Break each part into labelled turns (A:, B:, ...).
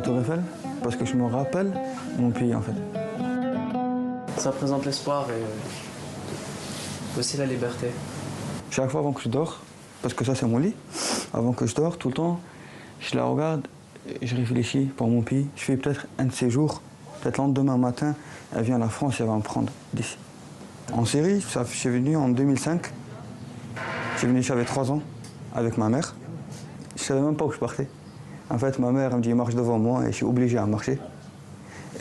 A: la Tour Eiffel parce que je me rappelle mon pays en fait.
B: Ça présente l'espoir et aussi la liberté.
A: Chaque fois avant que je dors, parce que ça c'est mon lit, avant que je dors tout le temps, je la regarde et je réfléchis pour mon pays. Je fais peut-être un de ces jours, peut-être le lendemain matin, elle vient à la France et elle va me prendre d'ici. En Syrie, je suis venu en 2005. Je suis venu, j'avais 3 ans, avec ma mère. Je ne savais même pas où je partais. En fait, ma mère elle me dit marche devant moi et je suis obligé à marcher.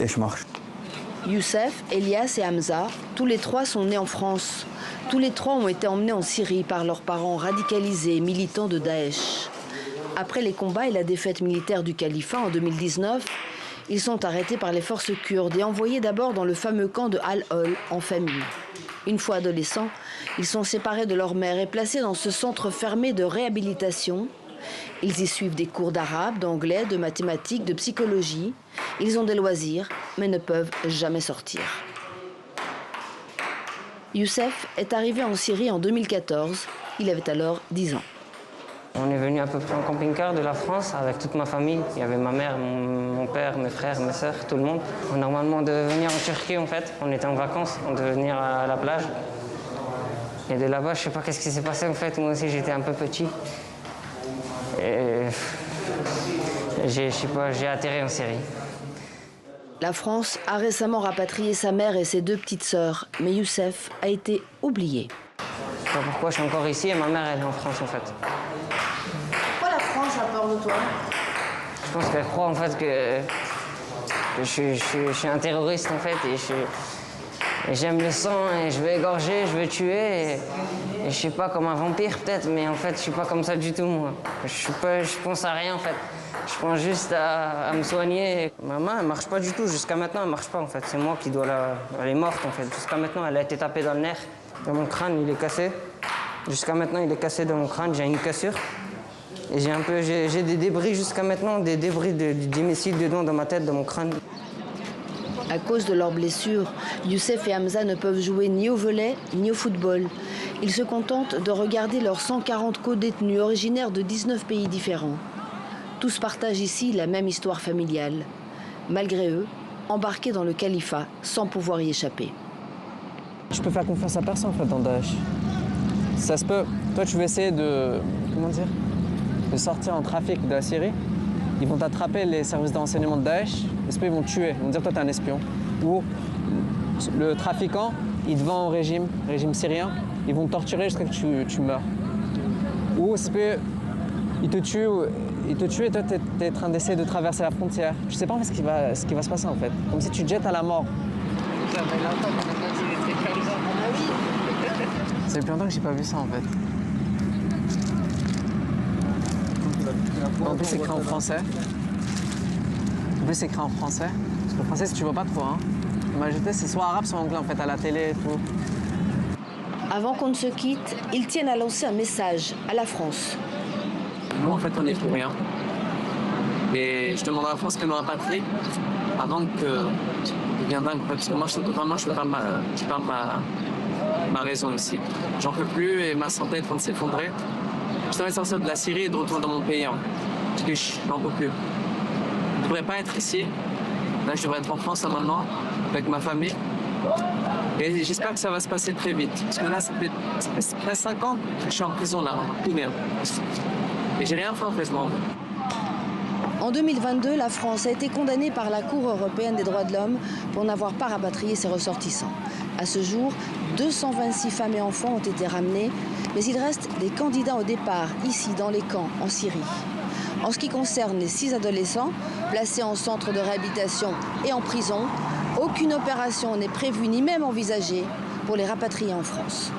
A: Et je marche.
C: Youssef, Elias et Hamza, tous les 3 sont nés en France. Tous les 3 ont été emmenés en Syrie par leurs parents radicalisés et militants de Daesh. Après les combats et la défaite militaire du califat en 2019, ils sont arrêtés par les forces kurdes et envoyés d'abord dans le fameux camp de Al-Hol en famille. Une fois adolescents, ils sont séparés de leur mère et placés dans ce centre fermé de réhabilitation. Ils y suivent des cours d'arabe, d'anglais, de mathématiques, de psychologie. Ils ont des loisirs, mais ne peuvent jamais sortir. Youssef est arrivé en Syrie en 2014. Il avait alors 10 ans.
D: On est venu à peu près en camping-car de la France avec toute ma famille. Il y avait ma mère, mon père, mes frères, mes sœurs, tout le monde. Normalement, on devait venir en Turquie en fait. On était en vacances, on devait venir à la plage. Et de là-bas, je sais pas qu'est-ce qui s'est passé en fait. Moi aussi, j'étais un peu petit. Et j'ai atterri en Syrie.
C: La France a récemment rapatrié sa mère et ses 2 petites sœurs, mais Youssef a été oublié.
D: Je sais pas pourquoi je suis encore ici et ma mère elle est en France en fait.
C: Pourquoi la France a peur de toi?
D: Je pense qu'elle croit en fait que je suis un terroriste en fait et j'aime le sang et je veux égorger, je veux tuer et je suis pas comme un vampire peut-être, mais en fait je suis pas comme ça du tout moi. Je pense à rien en fait. Je pense juste à me soigner. Ma main elle marche pas du tout, jusqu'à maintenant elle marche pas en fait. C'est moi qui dois elle est morte en fait. Jusqu'à maintenant elle a été tapée dans le nerf. Dans mon crâne, il est cassé. Jusqu'à maintenant, il est cassé dans mon crâne. J'ai une cassure. Et j'ai des débris jusqu'à maintenant, des débris des missiles dedans dans ma tête, dans mon crâne.
C: À cause de leurs blessures, Youssef et Hamza ne peuvent jouer ni au volley ni au football. Ils se contentent de regarder leurs 140 co-détenus originaires de 19 pays différents. Tous partagent ici la même histoire familiale. Malgré eux, embarqués dans le califat sans pouvoir y échapper.
E: Je peux faire confiance à personne en fait dans Daesh. Ça se peut. Toi tu veux essayer de sortir en trafic de la Syrie. Ils vont t'attraper les services de renseignement de Daesh. Et ils vont te tuer. Ils vont dire toi t'es un espion. Ou le trafiquant, il te vend au régime syrien. Ils vont te torturer jusqu'à ce que tu meurs. Ou il te tue et toi t'es en train d'essayer de traverser la frontière. Je sais pas en fait ce qui va se passer en fait. Comme si tu te jettes à la mort. C'est depuis longtemps que j'ai pas vu ça en fait. En plus c'est écrit en français. Parce que le français tu vois pas trop hein. Majorité c'est soit arabe soit anglais en fait à la télé et tout.
C: Avant qu'on ne se quitte, ils tiennent à lancer un message à la France.
E: Nous en fait on est pour rien. Et je demande à la France qu'elle nous rapatrie avant que devient dingue. Parce que moi je perds ma raison ici. J'en peux plus et ma santé est en train de s'effondrer. Je devrais sortir de la Syrie et de retourner dans mon pays. Hein. Parce que j'en peux plus. Je ne devrais pas être ici. Là, je devrais être en France là, maintenant, avec ma famille. Et j'espère que ça va se passer très vite. Parce que là, ça fait 5 ans que je suis en prison là, tout bien. Et j'ai rien fait en fait, moi.
C: En 2022, la France a été condamnée par la Cour européenne des droits de l'homme pour n'avoir pas rapatrié ses ressortissants. À ce jour, 226 femmes et enfants ont été ramenés, mais il reste des candidats au départ, ici dans les camps, en Syrie. En ce qui concerne les 6 adolescents, placés en centre de réhabilitation et en prison, aucune opération n'est prévue ni même envisagée pour les rapatrier en France.